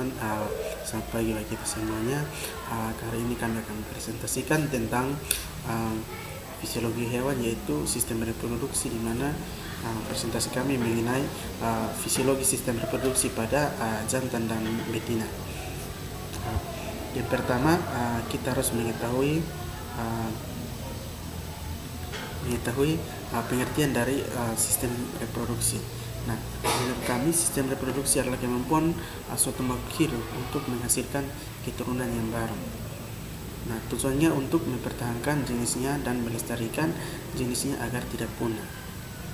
teman-teman, selamat pagi bagi kita semuanya. Kali ini kami akan presentasikan tentang fisiologi hewan, yaitu sistem reproduksi, di mana presentasi kami mengenai fisiologi sistem reproduksi pada jantan dan betina. Yang pertama, kita harus mengetahui pengertian dari sistem reproduksi. Nah, menurut kami sistem reproduksi adalah kemampuan suatu makhluk hidup untuk menghasilkan keturunan yang baru. Nah, tujuannya untuk mempertahankan jenisnya dan melestarikan jenisnya agar tidak punah,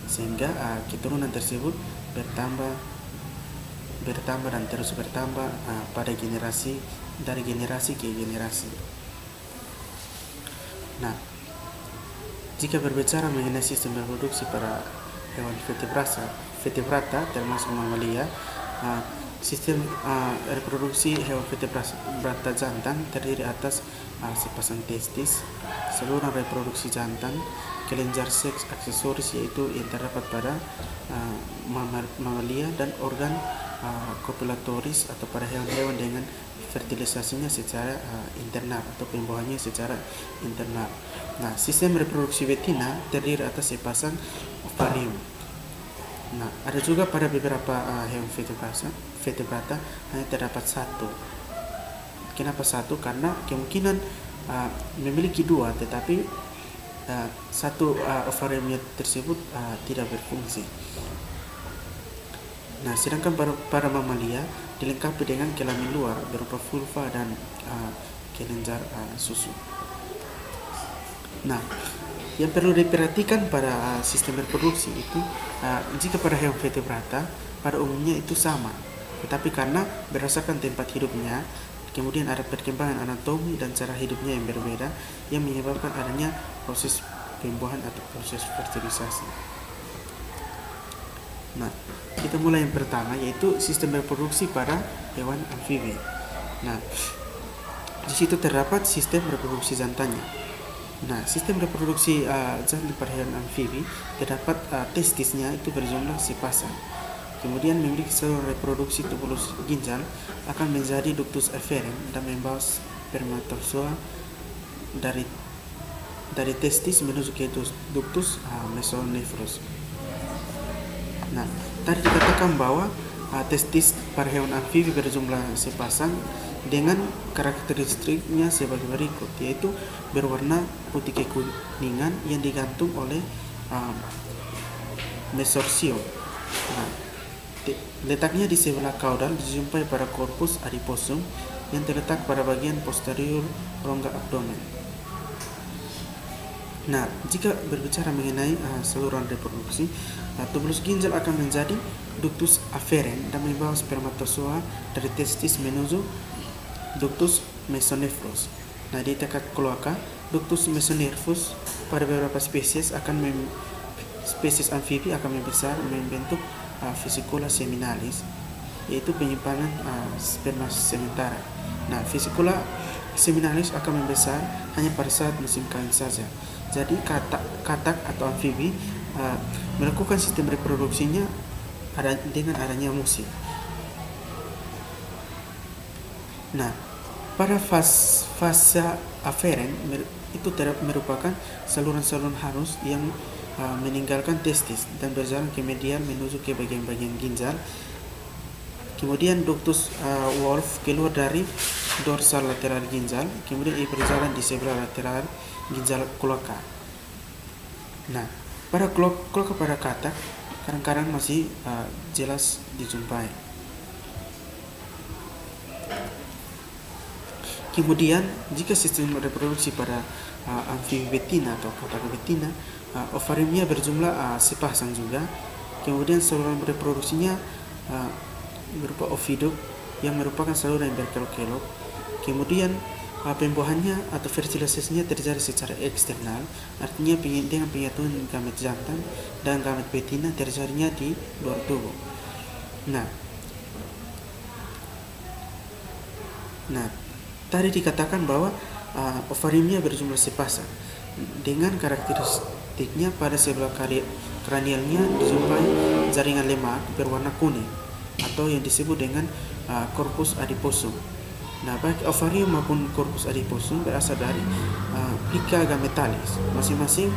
sehingga keturunan tersebut bertambah dan terus bertambah pada dari generasi ke generasi. Nah, jika berbicara mengenai sistem reproduksi pada hewan vertebrata termasuk mamalia, sistem reproduksi hewan vertebrata jantan terdiri atas sepasang testis, saluran reproduksi jantan, kelenjar seks aksesoris yaitu yang terdapat pada mamalia, dan organ kopulatoris atau pada hewan-hewan dengan fertilisasinya secara internal atau pembuahannya secara internal. Nah, sistem reproduksi betina terdiri atas sepasang ovarium. Nah, ada juga pada beberapa hewan vertebrata hanya terdapat satu. Kenapa satu? Karena kemungkinan memiliki dua, tetapi satu ovariumnya tersebut tidak berfungsi. Nah, sedangkan pada mamalia dilengkapi dengan kelamin luar berupa vulva dan kelenjar susu. Nah, yang perlu diperhatikan pada sistem reproduksi itu, jika pada hewan vertebrata pada umumnya itu sama, tetapi karena berdasarkan tempat hidupnya, kemudian ada perkembangan anatomi dan cara hidupnya yang berbeda yang menyebabkan adanya proses pembuahan atau proses fertilisasi. Nah, kita mulai yang pertama, yaitu sistem reproduksi pada hewan amfibi. Nah, di situ terdapat sistem reproduksi jantannya. Nah, sistem reproduksi jantan pada hewan amfibi terdapat testisnya itu berjumlah sepasang. Kemudian memiliki saluran reproduksi tubulus ginjal akan menjadi ductus efferent dan membawa spermatozoa dari testis menuju ke ductus mesonephros. Nah, tadi dikatakan bahwa testis pada hewan amfibi berjumlah sepasang dengan karakteristiknya sebagai berikut, yaitu berwarna putih kekuningan yang digantung oleh mesorsium. Nah, letaknya di sebelah kaudal dijumpai pada korpus adiposum yang terletak pada bagian posterior rongga abdomen. Nah, jika berbicara mengenai saluran reproduksi, tubulus ginjal akan menjadi ductus afferent dan membawa spermatozoa dari testis menuju ductus mesonephros. Nah, di tingkat kloaka, ductus mesonephros pada beberapa spesies spesies amfibi akan membesar membentuk vesicula seminalis, yaitu penyimpanan sperma sementara. Nah, vesicula seminalis akan membesar hanya pada saat musim kawin saja. Jadi katak atau amfibi melakukan sistem reproduksinya dengan adanya musim. Nah, pada fase afferent itu merupakan saluran-saluran halus yang meninggalkan testis dan berjalan ke medial menuju ke bagian-bagian ginjal. Kemudian ductus Wolff keluar dari dorsal lateral ginjal, kemudian ia berjalan di sebelah lateral ginjal kloaka. Nah, pada kloaka pada katak kadang-kadang masih jelas dijumpai. Kemudian, jika sistem reproduksi pada amfibi betina atau katak betina, ovariumnya berjumlah sepasang juga. Kemudian saluran reproduksinya berupa oviduct yang merupakan saluran yang berkelok-kelok. Kemudian pembuahannya atau fertilisasinya terjadi secara eksternal, artinya dengan penyatuan gamet jantan dan gamet betina terjadinya di luar tubuh. Nah, tadi dikatakan bahwa ovariumnya berjumlah sepasang dengan karakteristiknya pada sebelah kranialnya dijumpai jaringan lemak berwarna kuning atau yang disebut dengan corpus adiposum. Nah, baik ovarium maupun corpus adiposum berasal dari plica gametalis, masing-masing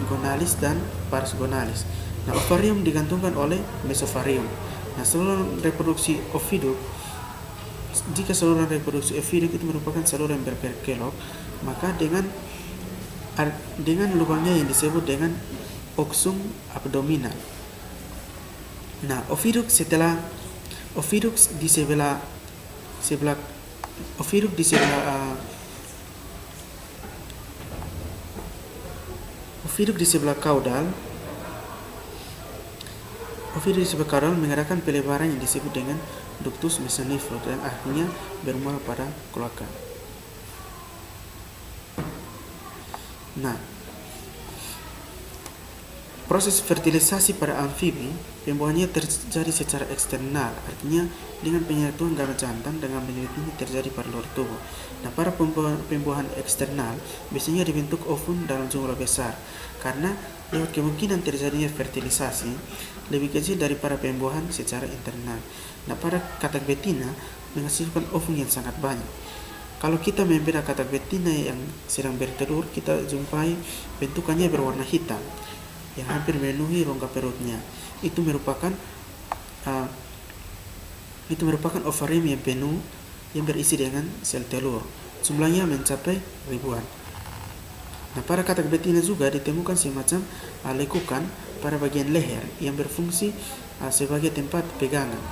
gonalis dan pars gonalis. Nah, ovarium digantungkan oleh mesovarium. Nah, saluran reproduksi oviduk, jika saluran reproduksi oviduk itu merupakan saluran yang berkelok, maka dengan lubangnya yang disebut dengan oxum abdominal. Nah, oviduk di sebelah kaudal. Oviduk di sebelah kaudal mengadakan pelebaran yang disebut dengan ductus mesonephros dan akhirnya bermuara pada kloaka. Nah, proses fertilisasi pada amfibi, pembuahannya terjadi secara eksternal, artinya dengan penyatuan gamet jantan dengan penyulit ini terjadi pada luar tubuh. Nah, pada pembuahan eksternal biasanya dibentuk ovum dalam jumlah besar, karena lewat kemungkinan terjadinya fertilisasi lebih kecil daripada pembuahan secara internal. Nah, pada katak betina menghasilkan ovum yang sangat banyak. Kalau kita membela katak betina yang sedang bertelur, kita jumpai bentukannya berwarna hitam yang hampir memenuhi rongga perutnya. Itu merupakan ovarium yang penuh yang berisi dengan sel telur. Jumlahnya mencapai ribuan. Nah, pada katak betina juga ditemukan semacam lekukan pada bagian leher yang berfungsi sebagai tempat pegangan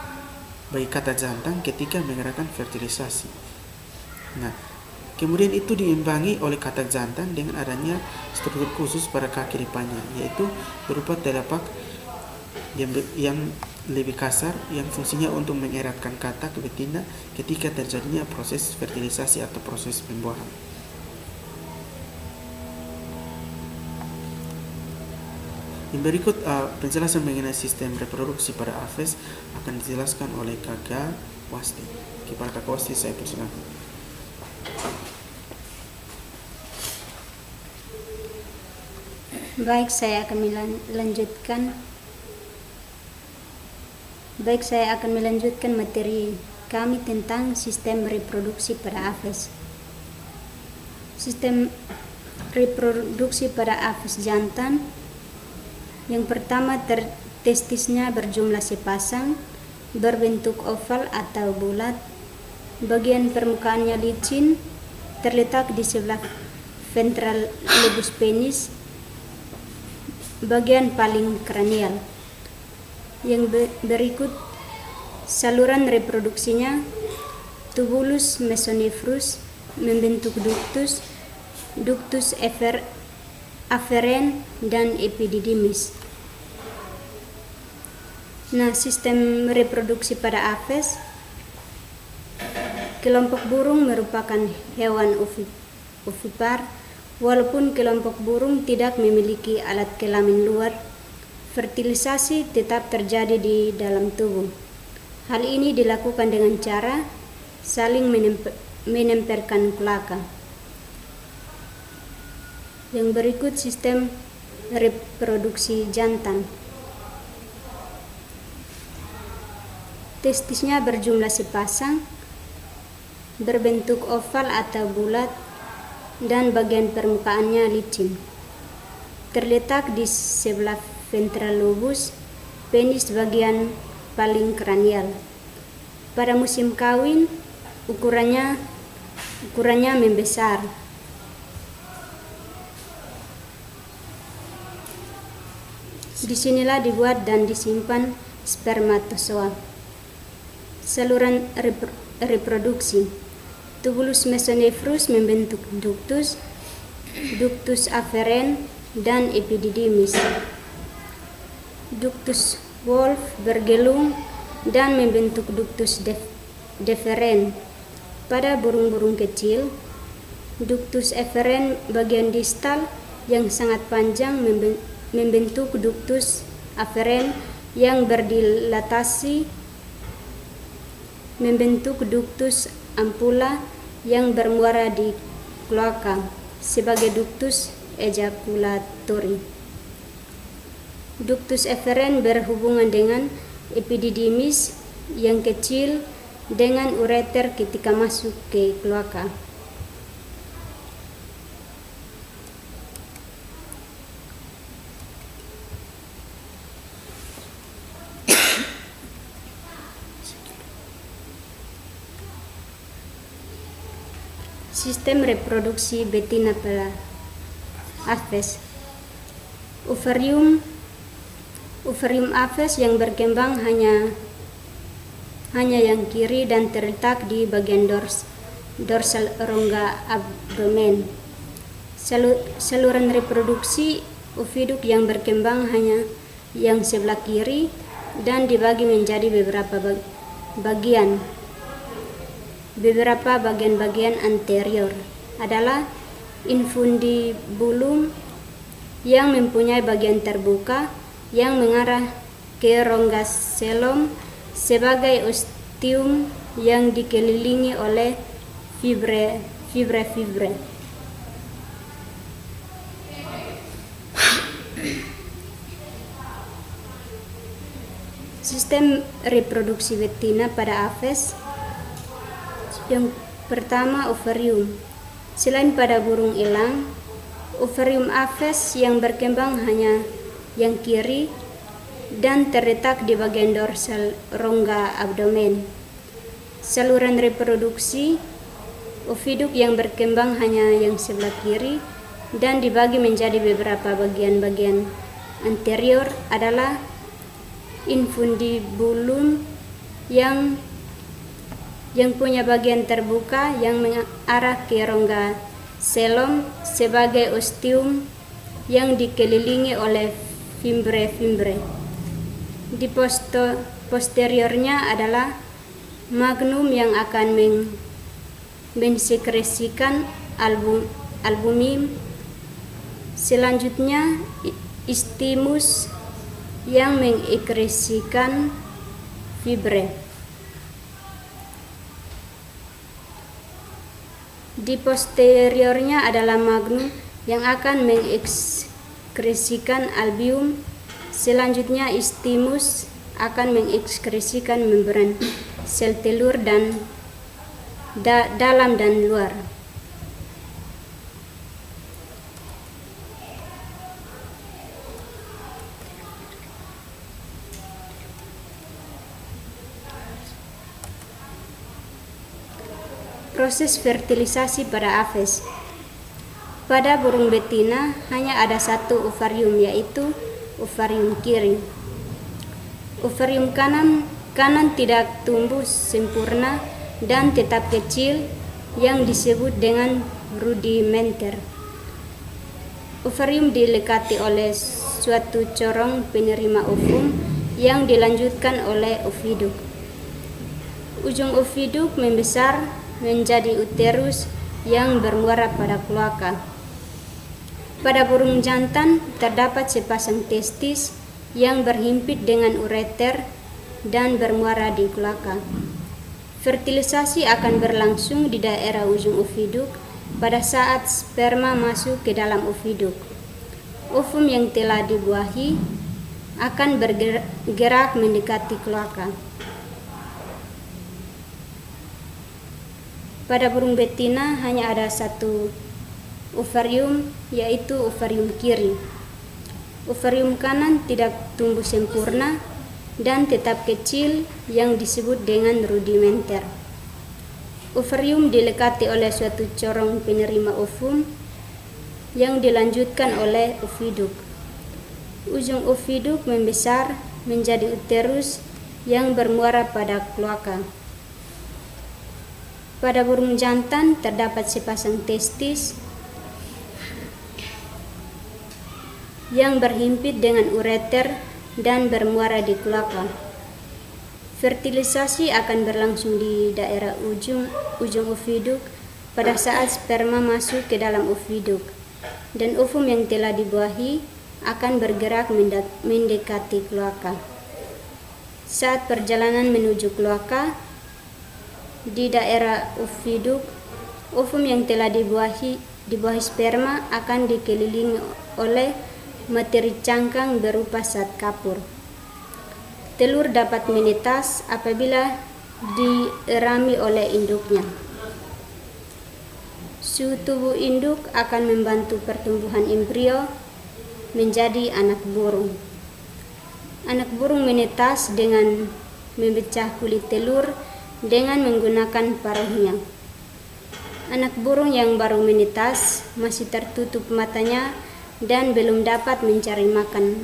bagi katak jantan ketika mengadakan fertilisasi. Nah, kemudian itu diimbangi oleh katak jantan dengan adanya struktur khusus pada kaki depannya, yaitu berupa telapak yang lebih kasar yang fungsinya untuk mengeratkan katak betina ketika terjadinya proses fertilisasi atau proses pembuahan. Yang berikut penjelasan mengenai sistem reproduksi pada aves akan dijelaskan oleh Kakak Wasti. Kepada Kakak Wasti saya persilakan. Baik, saya akan melanjutkan materi kami tentang sistem reproduksi pada aves. Sistem reproduksi pada aves jantan. Yang pertama, testisnya berjumlah sepasang, berbentuk oval atau bulat. Bagian permukaannya licin, terletak di sebelah ventral lobus penis, bagian paling kranial. Yang berikut saluran reproduksinya: tubulus mesonephros membentuk ductus afferens dan epididymis. Nah, sistem reproduksi pada aves. Kelompok burung merupakan hewan ovipar. Walaupun kelompok burung tidak memiliki alat kelamin luar, fertilisasi tetap terjadi di dalam tubuh. Hal ini dilakukan dengan cara saling menempelkan kloaka. Yang berikut sistem reproduksi jantan. Testisnya berjumlah sepasang, berbentuk oval atau bulat, dan bagian permukaannya licin. Terletak di sebelah ventral lobus penis bagian paling kranial. Pada musim kawin, ukurannya membesar. Disinilah dibuat dan disimpan spermatozoa. Saluran reproduksi. Tubulus mesonephros membentuk ductus afferens dan epididymis. Ductus Wolff bergelung dan membentuk ductus deferens. Pada burung-burung kecil, ductus efferens bagian distal yang sangat panjang membentuk ductus afferens yang berdilatasi membentuk ductus ampula yang bermuara di kloaka sebagai ductus ejaculatori. Ductus efferens berhubungan dengan epididymis yang kecil dengan ureter ketika masuk ke kloaka. Sistem reproduksi betina pada Aphes. Ovarium Aphes yang berkembang hanya yang kiri dan terletak di bagian dorsal rongga abdomen. Saluran reproduksi oviduk yang berkembang hanya yang sebelah kiri dan dibagi menjadi beberapa bagian anterior adalah infundibulum yang mempunyai bagian terbuka yang mengarah ke rongga selom sebagai ostium yang dikelilingi oleh fibre. Sistem reproduksi betina pada Aphes. Yang pertama, ovarium. Selain pada burung elang, ovarium Aphes yang berkembang hanya yang kiri dan terletak di bagian dorsal rongga abdomen. Saluran reproduksi oviduk yang berkembang hanya yang sebelah kiri dan dibagi menjadi beberapa bagian anterior adalah infundibulum yang punya bagian terbuka yang mengarah ke rongga selom sebagai ostium yang dikelilingi oleh fibre. Di posteriornya adalah magnum yang akan mensekresikan albumin. Selanjutnya istimus yang mengekresikan fibre. Di posteriornya adalah magnum yang akan mengekskresikan albium. Selanjutnya istimus akan mengekskresikan membran sel telur dan dalam dan luar. Proses fertilisasi pada Aphes. Pada burung betina hanya ada satu ovarium, yaitu ovarium kiri. Ovarium kanan tidak tumbuh sempurna dan tetap kecil yang disebut dengan rudimenter. Ovarium dilekati oleh suatu corong penerima ovum yang dilanjutkan oleh oviduk. Ujung oviduk membesar menjadi uterus yang bermuara pada kloaka. Pada burung jantan terdapat sepasang testis yang berhimpit dengan ureter dan bermuara di kloaka. Fertilisasi akan berlangsung di daerah ujung oviduk pada saat sperma masuk ke dalam oviduk. Ovum yang telah dibuahi akan bergerak mendekati kloaka. Pada burung betina hanya ada satu ovarium, yaitu ovarium kiri. Ovarium kanan tidak tumbuh sempurna dan tetap kecil yang disebut dengan rudimenter. Ovarium dilekati oleh suatu corong penerima ovum yang dilanjutkan oleh oviduk. Ujung oviduk membesar menjadi uterus yang bermuara pada kloaka. Pada burung jantan terdapat sepasang testis yang berhimpit dengan ureter dan bermuara di kloaka. Fertilisasi akan berlangsung di daerah ujung oviduk pada saat sperma masuk ke dalam oviduk, dan ovum yang telah dibuahi akan bergerak mendekati kloaka. Saat perjalanan menuju kloaka, di daerah oviduk, ovum yang telah dibuahi sperma akan dikelilingi oleh materi cangkang berupa zat kapur. Telur dapat menetas apabila dirami oleh induknya. Suhu tubuh induk akan membantu pertumbuhan embrio menjadi anak burung. Anak burung menetas dengan memecah kulit telur dengan menggunakan paruhnya. Anak burung yang baru menetas masih tertutup matanya dan belum dapat mencari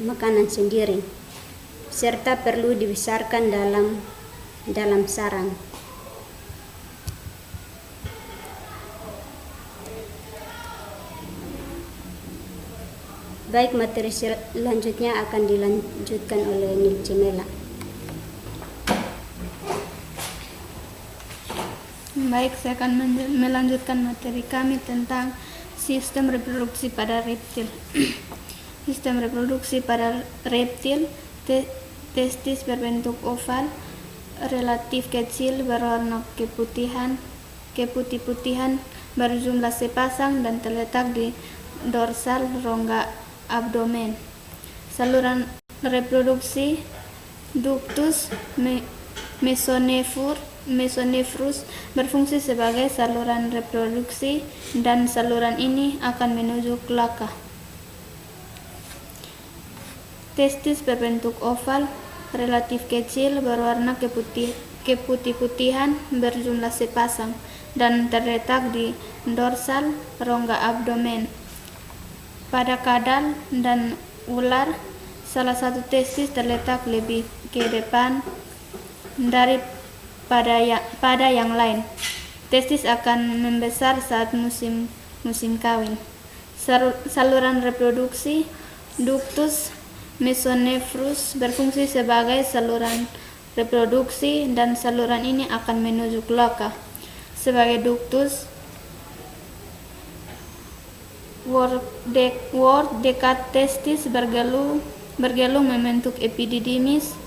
makanan sendiri, serta perlu dibesarkan dalam sarang. Baik, materi selanjutnya akan dilanjutkan oleh Nilce Mela. Baik, saya akan melanjutkan materi kami tentang sistem reproduksi pada reptil. Sistem reproduksi pada reptil, testis berbentuk oval, relatif kecil, berwarna keputih-putihan, berjumlah sepasang dan terletak di dorsal rongga abdomen. Saluran reproduksi ductus mesonephros berfungsi sebagai saluran reproduksi dan saluran ini akan menuju kloaka. Testis berbentuk oval, relatif kecil, berwarna keputih-putihan, berjumlah sepasang dan terletak di dorsal rongga abdomen. Pada kadal dan ular, salah satu testis terletak lebih ke depan daripada yang lain. Testis akan membesar saat musim kawin. Saluran reproduksi ductus mesonephros berfungsi sebagai saluran reproduksi dan saluran ini akan menuju kloaka. Sebagai ductus, word dekat testis bergelung membentuk epididymis.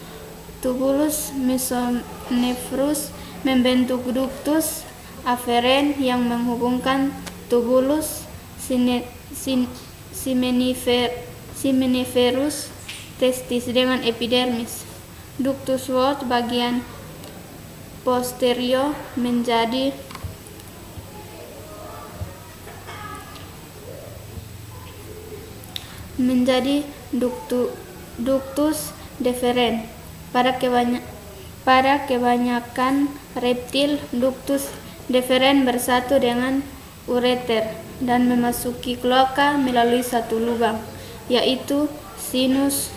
Tubulus mesonephros membentuk ductus aferen yang menghubungkan tubulus seminiferus testis dengan epidermis. Ductus word bagian posterior menjadi ductus deferens. Pada kebanyakan reptil, ductus deferens bersatu dengan ureter dan memasuki kloaka melalui satu lubang, yaitu sinus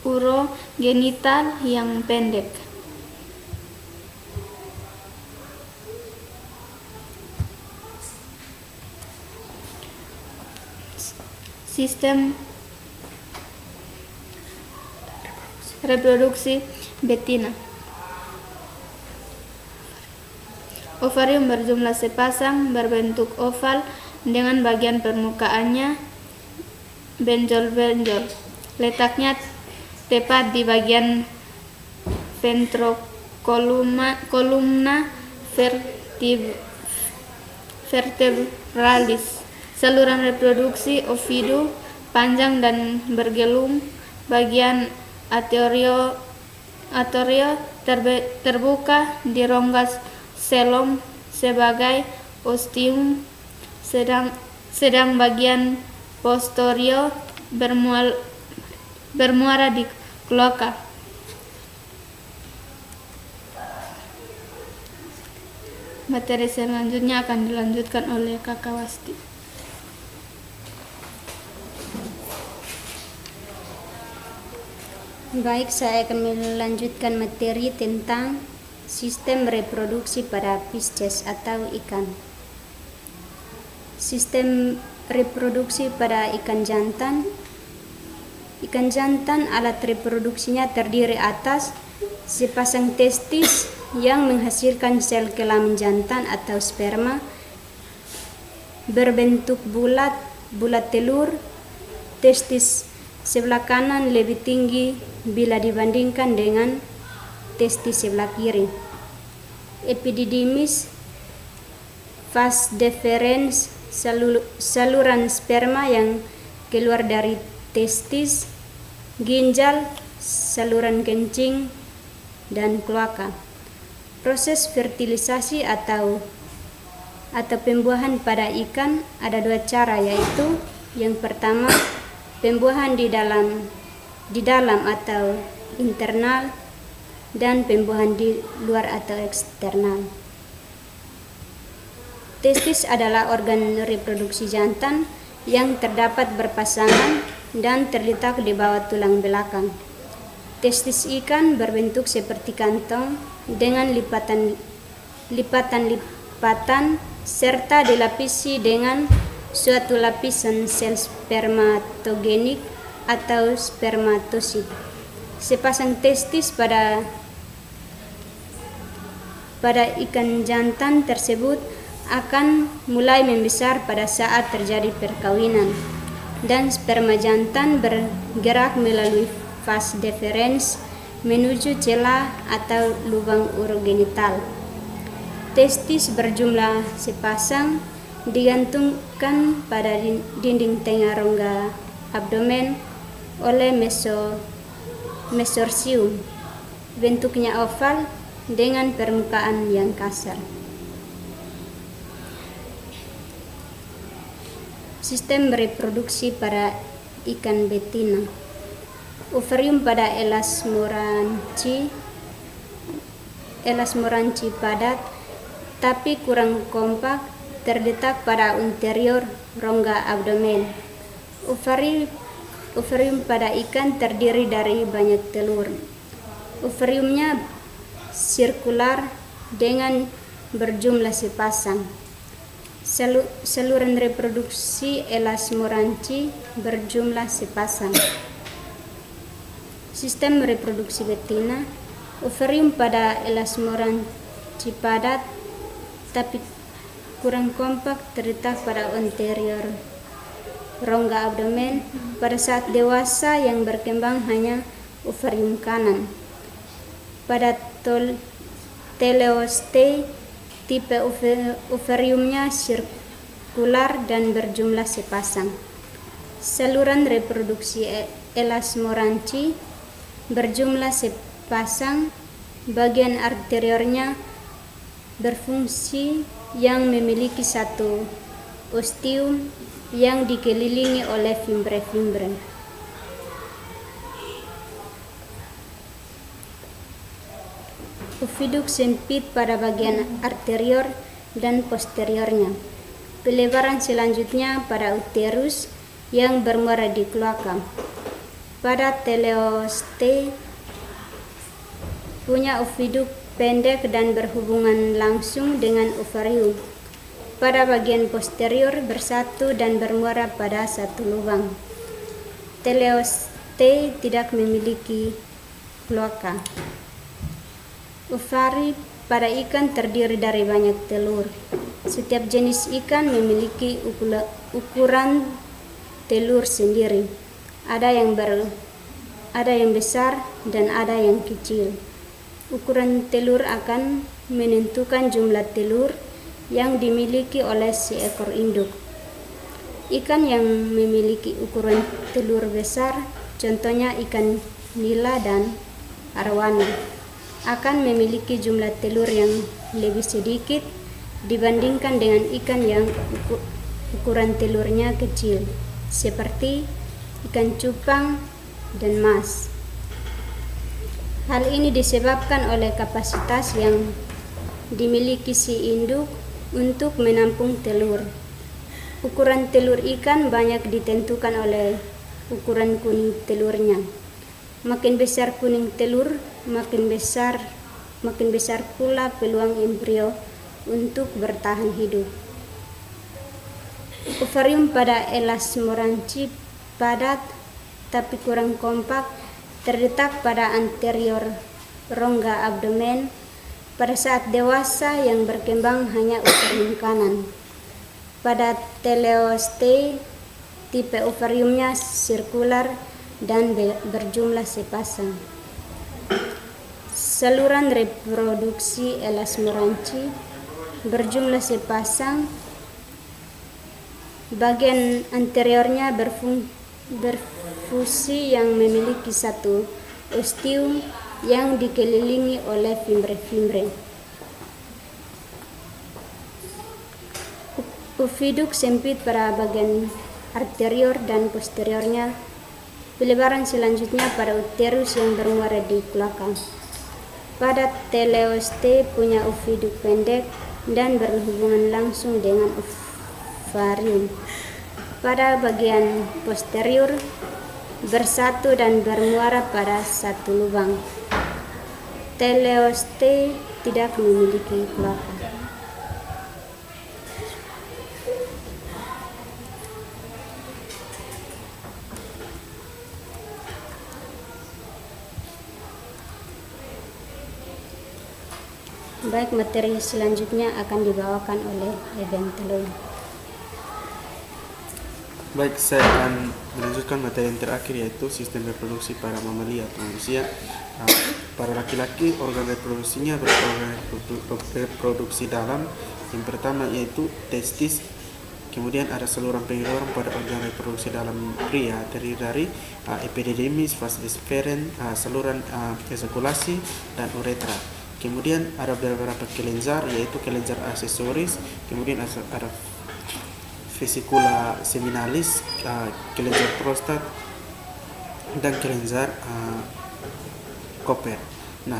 urogenital yang pendek. Sistem reproduksi betina. Ovarium berjumlah sepasang, berbentuk oval dengan bagian permukaannya benjol-benjol. Letaknya tepat di bagian ventrokolumna vertebralis. Saluran reproduksi ovidu panjang dan bergelung. Bagian arterio terbuka di rongga selom sebagai ostium, sedang bagian posterior bermuara di kloaka. Materi selanjutnya akan dilanjutkan oleh Kakak Wasti. Baik, saya akan melanjutkan materi tentang sistem reproduksi pada Pisces atau ikan. Sistem reproduksi pada ikan jantan. Ikan jantan alat reproduksinya terdiri atas sepasang testis yang menghasilkan sel kelamin jantan atau sperma berbentuk bulat telur. Testis sebelah kanan lebih tinggi bila dibandingkan dengan testis sebelah kiri. Epididymis, vas deferens, saluran sperma yang keluar dari testis. Ginjal, saluran kencing, dan kloaka. Proses fertilisasi atau pembuahan pada ikan ada 2 cara, yaitu yang pertama pembuahan di dalam atau internal, dan pembuahan di luar atau eksternal. Testis adalah organ reproduksi jantan yang terdapat berpasangan dan terletak di bawah tulang belakang. Testis ikan berbentuk seperti kantong dengan lipatan serta dilapisi dengan suatu lapisan sel spermatogenik atau spermatosit. Sepasang testis pada ikan jantan tersebut akan mulai membesar pada saat terjadi perkawinan, dan sperma jantan bergerak melalui vas deferens menuju celah atau lubang urogenital. Testis berjumlah sepasang digantungkan pada dinding tengah rongga abdomen oleh mesorsium. Bentuknya oval dengan permukaan yang kasar. Sistem reproduksi pada ikan betina. Ovarium pada Elas moranci padat tapi kurang kompak, terletak pada anterior rongga abdomen. Ovarium pada ikan terdiri dari banyak telur. Ovariumnya sirkular dengan berjumlah sepasang. Saluran reproduksi Elas moranci berjumlah sepasang. Sistem reproduksi betina. Ovarium pada Elas moranci padat tapi kurang kompak, terletak pada anterior rongga abdomen. Pada saat dewasa yang berkembang hanya ovarium kanan. Pada teleoste, tipe ovariumnya sirkular dan berjumlah sepasang. Saluran reproduksi Elas moranci berjumlah sepasang. Bagian arteriornya berfungsi yang memiliki satu ostium yang dikelilingi oleh fimbre-fimbre. Oviduk sempit pada bagian arterior dan posteriornya. Pelebaran selanjutnya pada uterus yang bermuara di kloaka. Pada teleoste punya oviduk pendek dan berhubungan langsung dengan ovarium. Pada bagian posterior bersatu dan bermuara pada satu lubang. Teleoste tidak memiliki kloaka. Ovari pada ikan terdiri dari banyak telur. Setiap jenis ikan memiliki ukuran telur sendiri. Ada yang besar dan ada yang kecil. Ukuran telur akan menentukan jumlah telur yang dimiliki oleh seekor induk. Ikan yang memiliki ukuran telur besar, contohnya ikan nila dan arowana, akan memiliki jumlah telur yang lebih sedikit dibandingkan dengan ikan yang ukuran telurnya kecil, seperti ikan cupang dan mas. Hal ini disebabkan oleh kapasitas yang dimiliki si induk untuk menampung telur. Ukuran telur ikan banyak ditentukan oleh ukuran kuning telurnya. Makin besar kuning telur, makin besar pula peluang embrio untuk bertahan hidup. Ovarium pada Elas moranci padat tapi kurang kompak, terletak pada anterior rongga abdomen. Pada saat dewasa yang berkembang hanya ovarium kanan. Pada teleoste, tipe ovariumnya sirkular dan berjumlah sepasang. Saluran reproduksi Elas moranci berjumlah sepasang. Bagian anteriornya berfungsi yang memiliki satu ostium yang dikelilingi oleh fimbre-fimbre. Oviduk sempit pada bagian arterior dan posteriornya. Pelebaran selanjutnya pada uterus yang bermuara di kloaka. Pada teleoste punya oviduk pendek dan berhubungan langsung dengan ovarium. Pada bagian posterior bersatu dan bermuara pada satu lubang. Teleoste tidak memiliki kloaka. Baik, materi selanjutnya akan dibawakan oleh Eben Telun. Baik, saya akan melanjutkan materi yang terakhir, yaitu sistem reproduksi para mamalia atau manusia. Para laki-laki, organ reproduksinya berorgan reproduksi dalam. Yang pertama yaitu testis. Kemudian ada saluran pengeluaran pada organ reproduksi dalam pria, terdiri dari epididymis, vas deferens, saluran ejakulasi, dan uretra. Kemudian ada beberapa kelenjar, yaitu kelenjar aksesoris. Kemudian ada vesicula seminalis, kelenjar prostat, dan kelenjar Koper. Nah,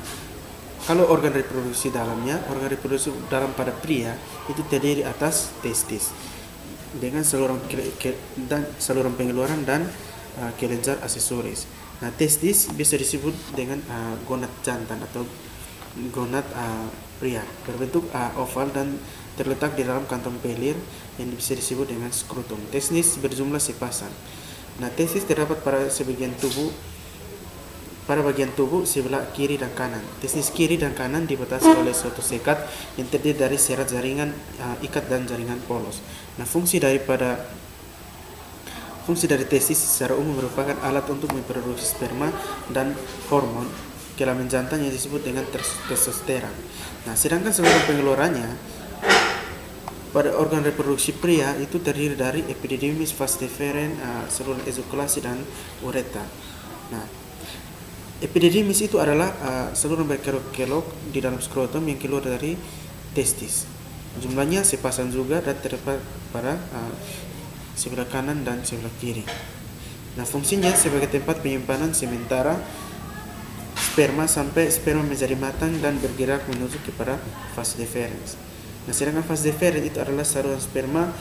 kalau organ reproduksi dalamnya, organ reproduksi dalam pada pria itu terdiri atas testis dengan saluran pengeluaran dan kelenjar aksesoris. Nah, testis bisa disebut dengan gonad jantan atau gonad pria, berbentuk oval dan terletak di dalam kantong pelir yang bisa disebut dengan skrotum. Testis berjumlah sepasang. Nah, testis terdapat pada bagian tubuh sebelah kiri dan kanan. Testis kiri dan kanan dibatasi oleh suatu sekat yang terdiri dari serat jaringan ikat dan jaringan polos. Nah, fungsi dari testis secara umum merupakan alat untuk memproduksi sperma dan hormon kelamin jantan yang disebut dengan testosteron. Nah, sedangkan saluran pengeluarannya pada organ reproduksi pria itu terdiri dari epididymis, vas deferens, saluran ejakulasi, dan uretra. Nah, epididymis itu adalah saluran berkelok-kelok di dalam skrotum yang keluar dari testis. Jumlahnya sepasang juga dan terdapat pada sebelah kanan dan sebelah kiri. Nah, fungsinya sebagai tempat penyimpanan sementara sperma sampai sperma menjadi matang dan bergerak menuju kepada vas deferens. Nah, sedangkan vas deferens itu adalah saluran sperma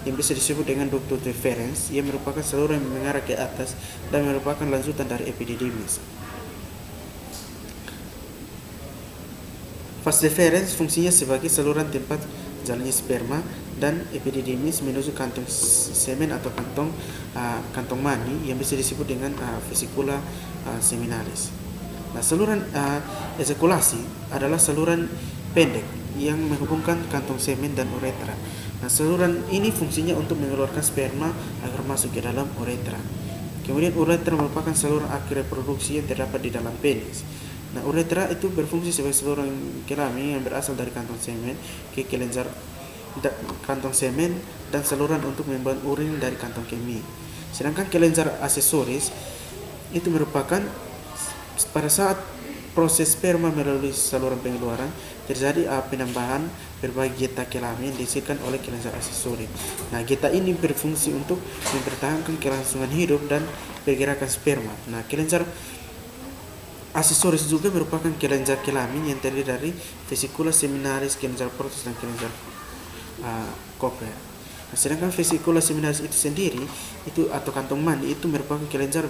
yang bisa disebut dengan ductus deferens, yang merupakan saluran yang mengarah ke atas dan merupakan lanjutan dari epididymis. Vas deferens fungsinya sebagai saluran tempat jalannya sperma dan epididymis menuju kantong semen atau kantong mani yang bisa disebut dengan vesicula seminalis. Nah, saluran ejakulasi adalah saluran pendek yang menghubungkan kantong semen dan uretra. Nah, saluran ini fungsinya untuk mengeluarkan sperma agar masuk ke dalam uretra. Kemudian uretra merupakan saluran akhir reproduksi yang terdapat di dalam penis. Nah, uretra itu berfungsi sebagai saluran kelamin yang berasal dari kantong semen ke kelenjar kantong semen dan saluran untuk membuang urin dari kantong kemih. Sedangkan kelenjar aksesoris itu merupakan pada saat proses sperma melalui saluran pengeluaran terjadi penambahan berbagai geta kelamin yang dihasilkan oleh kelenjar aksesoris. Nah, geta ini berfungsi untuk mempertahankan kelangsungan hidup dan pergerakan sperma. Nah, kelenjar aksesoris juga merupakan kelenjar kelamin yang terdiri dari vesicula seminalis, kelenjar prostat, dan kelenjar Koper. Nah, sedangkan vesicula seminalis itu sendiri atau kantong mani itu merupakan kelenjar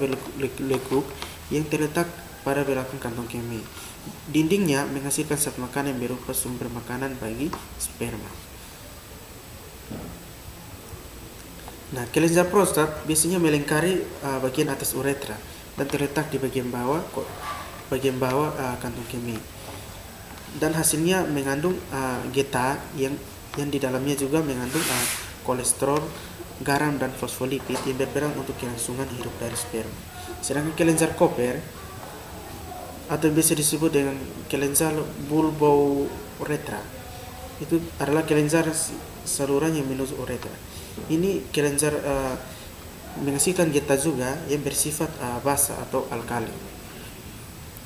lekuk yang terletak pada belakang kantong kemih. Dindingnya menghasilkan zat makanan yang berupa sumber makanan bagi sperma. Nah, kelenjar prostat biasanya melingkari bagian atas uretra dan terletak di bagian bawah kantong kemih. Dan hasilnya mengandung geta yang di dalamnya juga mengandung kolesterol, garam, dan fosfolipid yang berperan untuk kelangsungan hidup dari sperma. Sedangkan kelenjar Koper atau bisa disebut dengan kelenjar bulbouretra itu adalah kelenjar saluran yang menuju uretra. Ini kelenjar menghasilkan geta juga yang bersifat basa atau alkali.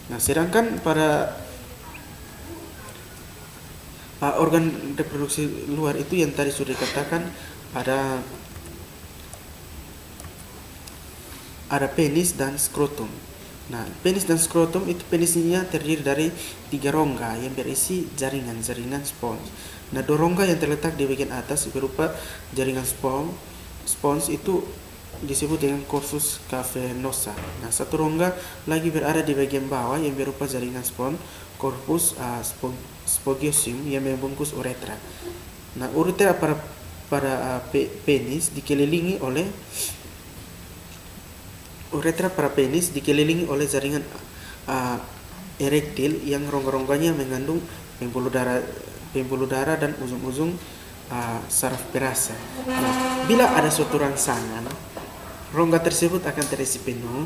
Nah, sedangkan pada organ reproduksi luar itu yang tadi sudah dikatakan ada penis dan skrotum. Nah, penis dan skrotum itu penisnya terdiri dari 3 rongga yang berisi jaringan spons. Nah, 2 rongga yang terletak di bagian atas berupa jaringan spons itu disebut dengan corpus cavernosa. Nah, 1 rongga lagi berada di bagian bawah yang berupa jaringan spons, corpus spogiosium yang membungkus uretra. Nah, uretra pada penis dikelilingi oleh jaringan erektil yang rongga-rongganya mengandung pembuluh darah dan ujung-ujung saraf perasa. Nah, bila ada suatu rangsangan, rongga tersebut akan terisi penuh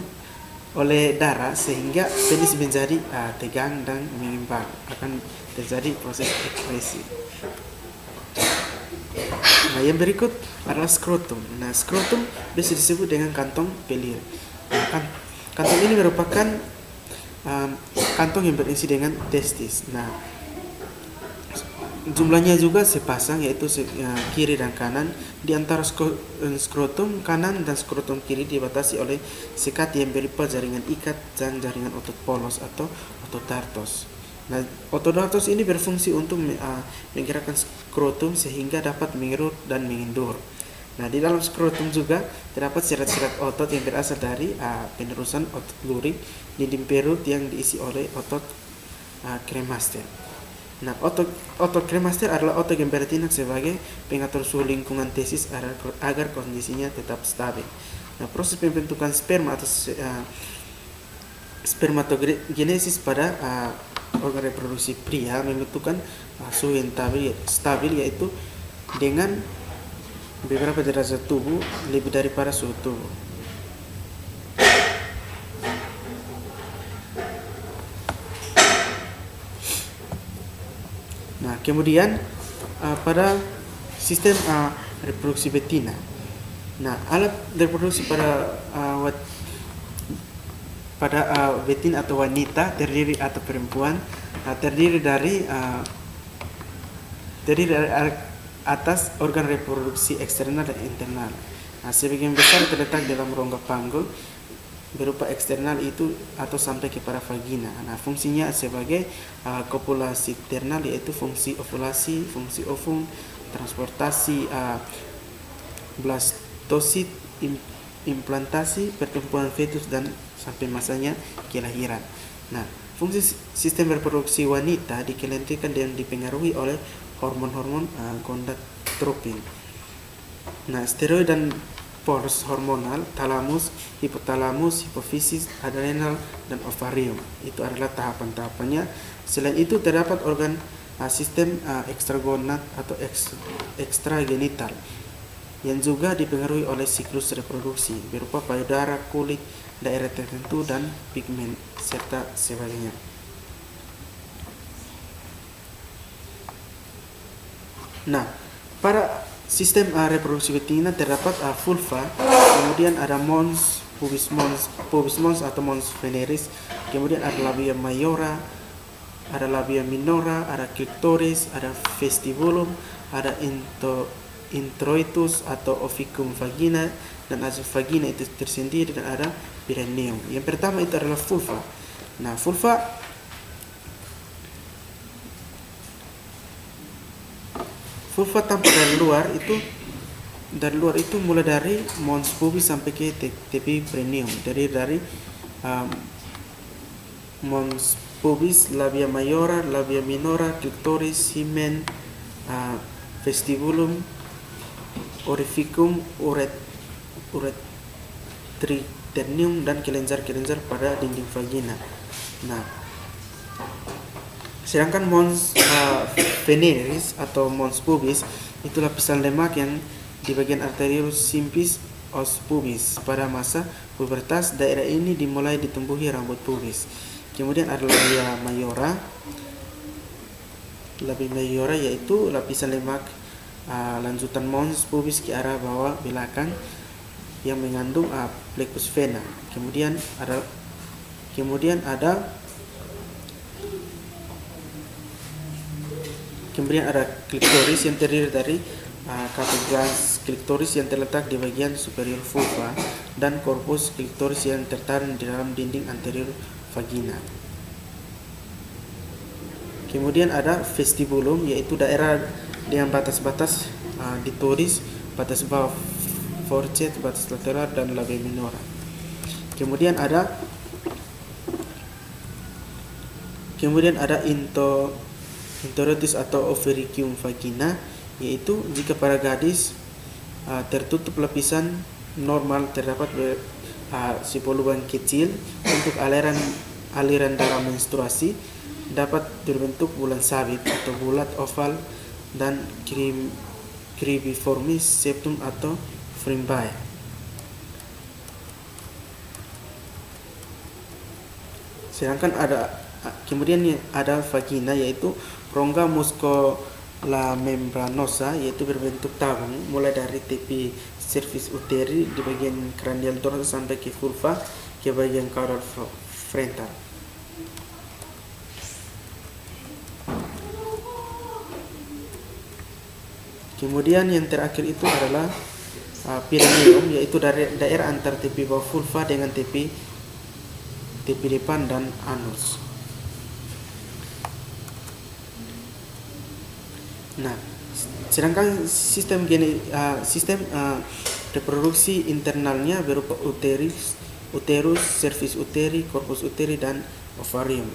oleh darah sehingga penis menjadi tegang dan mengembang, akan terjadi proses ekspresi. Nah, yang berikut adalah skrotum. Nah, skrotum bisa disebut dengan kantong pelir. Nah, kantong ini merupakan kantong yang berisi dengan testis. Nah, jumlahnya juga sepasang, yaitu kiri dan kanan. Di antara skrotum kanan dan skrotum kiri dibatasi oleh sekat yang berupa jaringan ikat dan jaringan otot polos atau otodartos. Nah, otodartos ini berfungsi untuk menggerakkan skrotum sehingga dapat mengerut dan mengendur. Nah, di dalam skrotum juga terdapat serat-serat otot yang berasal dari penerusan otot lurik dinding perut yang diisi oleh otot kremaster. Nah, otot kremaster adalah otot yang bertindak sebagai pengatur suhu lingkungan testis agar kondisinya tetap stabil. Nah, proses pembentukan sperma atau spermatogenesis pada organ reproduksi pria membentukkan suhu yang stabil, yaitu dengan beberapa derajat tubuh lebih daripada suhu tubuh. Nah, kemudian pada sistem reproduksi betina. Nah, alat reproduksi pada betina atau wanita terdiri atau perempuan terdiri dari atas organ reproduksi eksternal dan internal. Nah, sebagian besar terletak dalam rongga panggul berupa eksternal itu atau sampai kepada vagina. Nah, fungsinya sebagai kopulasi internal, yaitu fungsi ovulasi, fungsi ovum, transportasi blastosit, implantasi, pertumbuhan fetus dan sampai masanya kelahiran. Nah, fungsi sistem reproduksi wanita dikelentirkan dan dipengaruhi oleh hormon-hormon gonadotropin. Nah, steroid dan pores hormonal, thalamus, hipotalamus, hipofisis, adrenal, dan ovarium. Itu adalah tahapan-tahapannya. Selain itu terdapat organ sistem ekstragonad atau ekstragenital yang juga dipengaruhi oleh siklus reproduksi berupa payudara, kulit, daerah tertentu, dan pigmen, serta sebagainya. Nah, pada sistem reproduksi betina terdapat vulva, kemudian ada mons, pubis mons atau mons veneris, kemudian ada labia majora, ada labia minora, ada clitoris, ada vestibulum, ada introitus atau oficum vagina, dan ada vagina itu tersendiri, dan ada perineum. Yang pertama itu adalah vulva. Nah, vulva tampak dari luar itu mulai dari mons pubis sampai ke tepi perineum. Dari mons pubis, labia majora, labia minora, clitoris, himen, vestibulum, orificum, uretriternium, dan kelenjar-kelenjar pada dinding vagina. Nah, sedangkan mons veneris atau mons pubis itu lapisan lemak yang di bagian arteriolus simpis os pubis. Pada masa pubertas, daerah ini dimulai ditumbuhi rambut pubis. Kemudian ada labia majora. Labia majora yaitu lapisan lemak lanjutan mons pubis ke arah bawah belakang yang mengandung plecus vena. Kemudian ada Kemudian ada klitoris yang terdiri dari kapitulans klitoris yang terletak di bagian superior vulva dan korpus klitoris yang tertahan di dalam dinding anterior vagina. Kemudian ada vestibulum, yaitu daerah dengan batas-batas klitoris, batas bawah forcet, batas lateral, dan labia minora. Kemudian ada introitus atau oviricum vagina, yaitu jika pada gadis tertutup lapisan normal terdapat sebuah lubang kecil untuk aliran darah menstruasi, dapat berbentuk bulan sabit atau bulat oval dan cribriformis septum atau frimbae. Sedangkan kemudian ada vagina, yaitu rongga musculamembranosa, yaitu berbentuk tabung mulai dari tepi cervix uteri di bagian cranial dorsal sampai ke vulva ke bagian caudal frontal. Kemudian yang terakhir itu adalah perineum, yaitu daerah antar tepi bawah vulva dengan tepi depan dan anus. Nah, sedangkan sistem reproduksi internalnya berupa uterus, cervix uteri, corpus uteri, dan ovarium,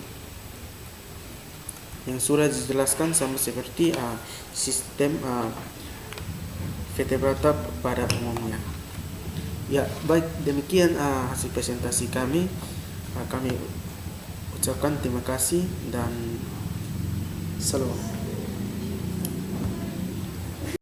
yang sudah dijelaskan sama seperti sistem vertebrata pada umumnya. Ya, baik, demikian hasil presentasi kami. Kami ucapkan terima kasih dan salam.